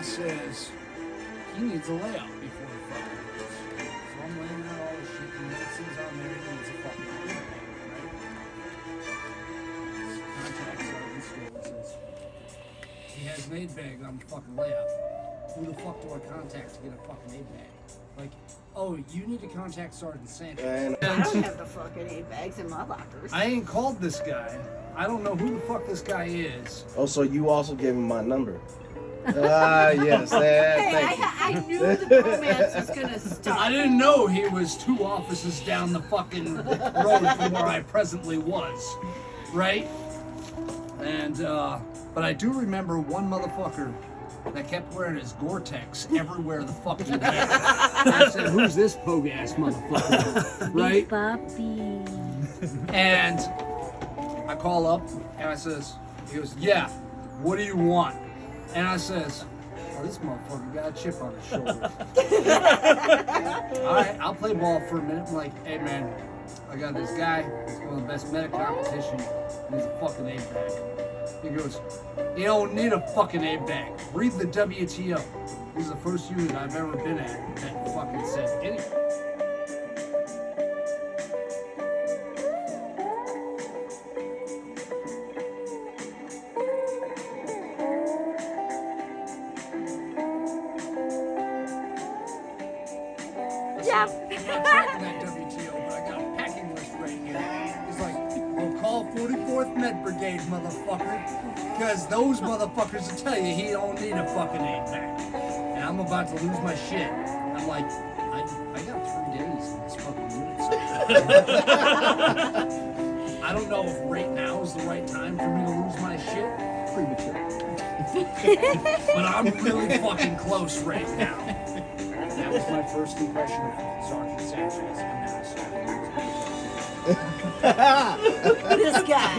says, he needs a layout before he fucking goes. So I'm laying out all this shit, and it says on there he needs a fucking airbag, right? Contact sergeant Stewart says, he has an aid bag on the fucking layout. Who the fuck do I contact to get a fucking aid bag? Like, oh, you need to contact Sergeant Sanchez. I don't have the fucking aid bags in my lockers. I ain't called this guy. I don't know who the fuck this guy is. Oh, so you also gave him my number? Yes. Hey, I knew the romance was gonna start. I didn't know he was 2 offices down the fucking road from where I presently was, right? And, but I do remember one motherfucker that kept wearing his Gore-Tex everywhere the fuck he went. I said, who's this pogue-ass motherfucker, right? Papi. And I call up, and I says, he goes, yeah, what do you want? And I says, oh, this motherfucker got a chip on his shoulder. All right, I'll play ball for a minute. I'm like, hey, man, I got this guy. He's going to the best medic competition. And he's a fucking aid bag. He goes, you don't need a fucking aid bag. Read the WTO. This is the first unit I've ever been at that fucking said anything. Yeah. I'm not tracking that WTO, but I got a packing list right here. He's like, well, call 44th Med Brigade, motherfucker. Because those motherfuckers will tell you he don't need a fucking aid bag. And I'm about to lose my shit. I'm like, I got 3 days in this fucking unit. I don't know if right now is the right time for me to lose my shit. Premature. But I'm really fucking close right now. That was my first impression of Sergeant Sanchez. This guy.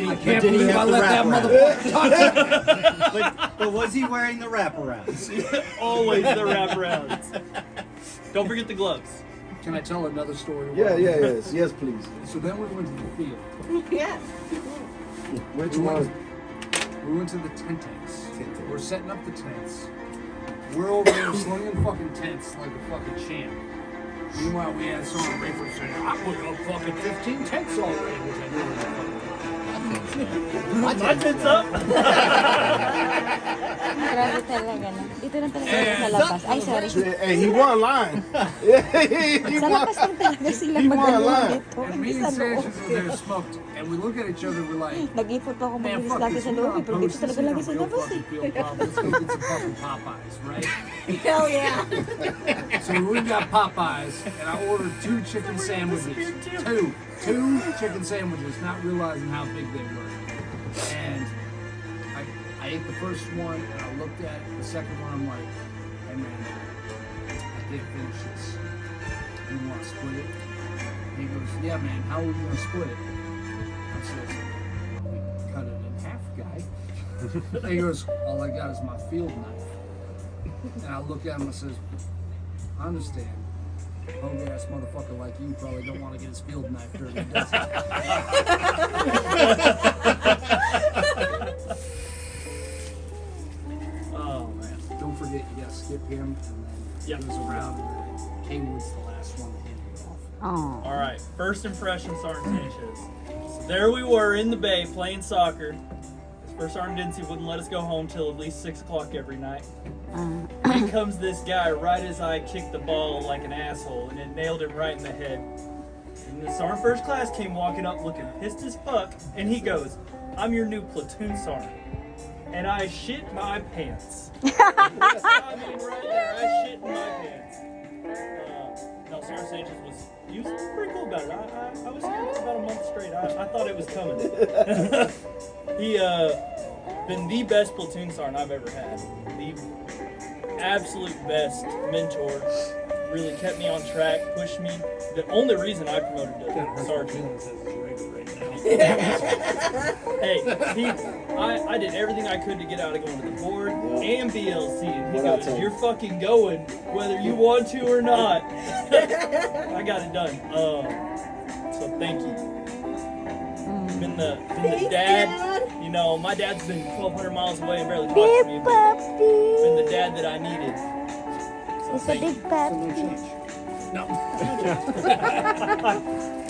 I can't believe I let that motherfucker touch me. But was he wearing the wraparounds? Always the wraparounds. Don't forget the gloves. Can I tell another story? Yes, please. So then we went to the field. Yeah. Which one? We went to the tent tanks. We're setting up the tents. We're over there slinging fucking tents like a fucking champ. Meanwhile, we had someone Rayford saying, I put up fucking 15 tents already, which I didn't. My tits up. Grabe talaga na. Dito lang talaga sa labas. Ay, sorry. Hey, he won line. He Sa labas lang talaga sila He won magdalawa line. dito. And me Hindi and sa loob. Sanchez were there smoked, and we look at each other, we're like, Nag-ipot ako man, mabilis fuck lagi this, sa we're loob. not Pero dito posting talaga this lagi in sa a real labas fucking eh. field problem. Let's go get some fucking Popeyes, right? Hell yeah. So we got Popeyes, and I ordered 2 chicken sandwiches. Two chicken sandwiches, not realizing how big they were. And I ate the first one, and I looked at the second one. I'm like, hey man, I can't finish this. You want to split it? And he goes, yeah man, how are we going to split it? I said, well, we can cut it in half, guy. And he goes, all I got is my field knife. And I look at him and I says, I understand. Hungry ass motherfucker like you probably don't want to get his field knife dirty, does he? Oh man. Don't forget you gotta skip him and then goes around and then Kingwood's the last one to hand it off. Oh. All right. First impression, Sergeant Sanchez. So there we were in the bay playing soccer. His first sergeant didn't see wouldn't let us go home till at least 6 o'clock every night. In comes this guy right as I kicked the ball like an asshole, and it nailed him right in the head. And the sergeant first class came walking up looking pissed as fuck, and he goes, "I'm your new platoon sergeant." And I shit my pants. I mean, right there, I shit my pants. No, Sergeant Sanchez was pretty cool about it. I was scared for about a month straight. I thought it was coming. He been the best platoon sergeant I've ever had. The absolute best mentor. Really kept me on track, pushed me. The only reason I promoted to sergeant. Hey, I did everything I could to get out of going to the board and BLC. And he goes, "You're fucking going, whether you want to or not." I got it done. So thank you. Been the dad. You know, my dad's been 1,200 miles away and barely talks to me, but been the dad that I needed. So It's a thank big you. puppy. No.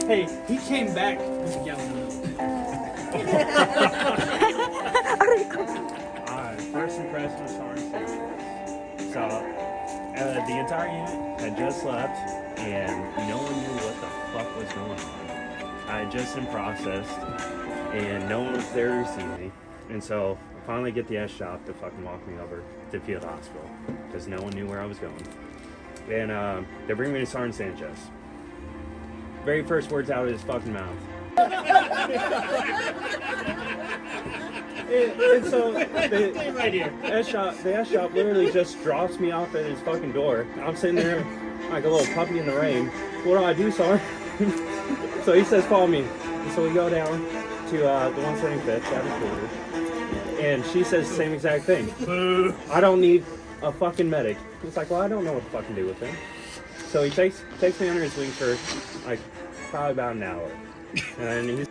Hey, he came back with a gallon of milk. First impression was Sarn Sanchez. So, the entire unit had just left, and no one knew what the fuck was going on. I had just been processed, and no one was there to receive me. And so, I finally get the S-shop to fucking walk me over to Field Hospital, because no one knew where I was going. And they bring me to Sarn Sanchez. Very first words out of his fucking mouth. And so the S-shop literally just drops me off at his fucking door. I'm sitting there like a little puppy in the rain. What do I do, Sarn? So he says, follow me. And so we go down to the 175th, cabin quarters. And she says the same exact thing. I don't need a fucking medic. It's like, well, I don't know what to fucking do with him. So he takes me under his wing for like probably about an hour. And he's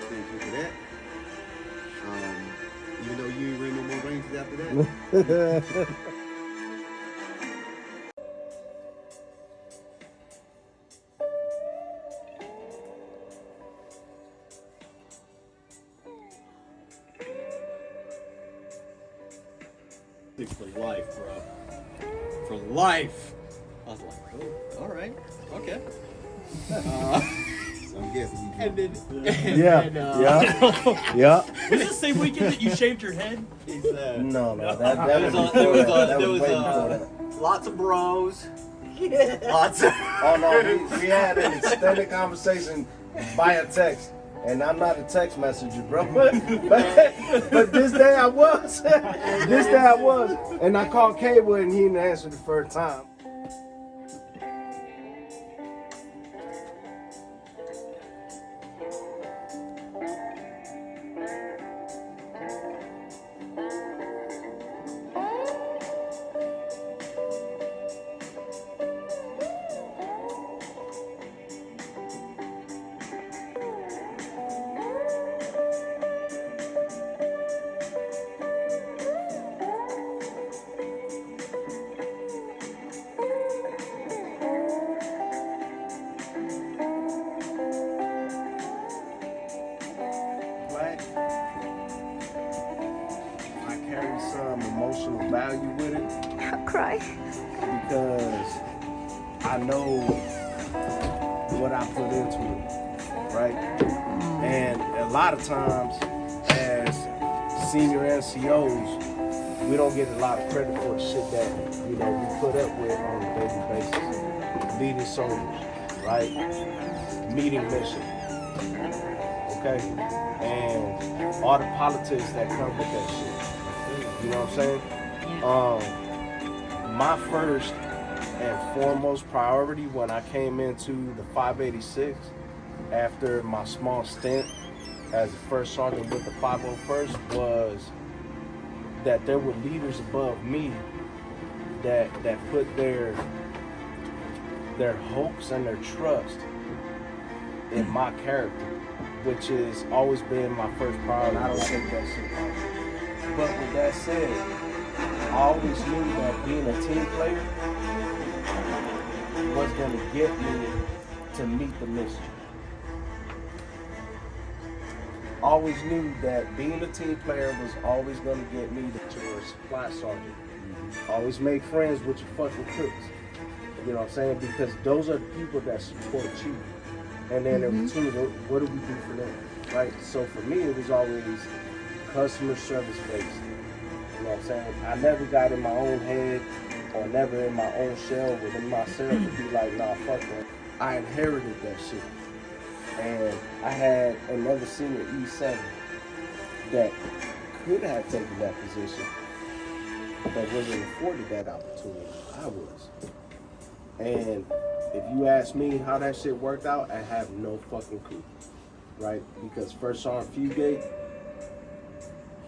Thank you for that. Even though you ain't ran no more ranges after that. For life, bro. For life. I was like, oh, all right, okay. So I'm guessing you And then, Yeah. Was this the same weekend that you shaved your head? he's, No, that there was was, before that. That there was was way before that. lots of bros. Lots of. Oh no, we had an extended conversation via text, and I'm not a text messenger, bro. But this day I was. This day I was, and I called Kaywood, and he didn't answer the first time. I carry some emotional value with it. I'll cry. Because I know what I put into it, right? And a lot of times, as senior NCOs, we don't get a lot of credit for the shit that we put up with on a daily basis. Leading soldiers, right? Meeting mission, okay? And all the politics that come with that shit. You know what I'm saying? My first and foremost priority when I came into the 586 after my small stint as a first sergeant with the 501st was that there were leaders above me that put their hopes and their trust in my character, which has always been my first priority. I don't take that shit lightly. But with that said, I always knew that being a team player was going to get me to meet the mission. Always knew that being a team player was always going to get me to a supply sergeant. Always make friends with your fucking crooks. You know what I'm saying? Because those are the people that support you. And then in return, what do we do for them? Right? So for me, it was always customer service based. You know what I'm saying? I never got in my own head or never in my own shell within myself to be like, nah, fuck that. I inherited that shit. And I had another senior E7 that could have taken that position, but wasn't afforded that opportunity. I was. And if you ask me how that shit worked out, I have no fucking clue, right? Because First Sergeant Fugate,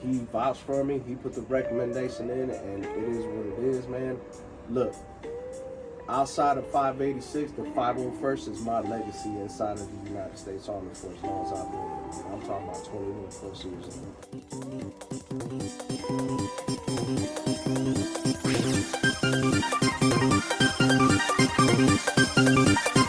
he vouched for me. He put the recommendation in, and it is what it is, man. Look, outside of 586, the 501st is my legacy inside of the United States Army Force. As long as I've been here. I'm talking about 21 plus years old.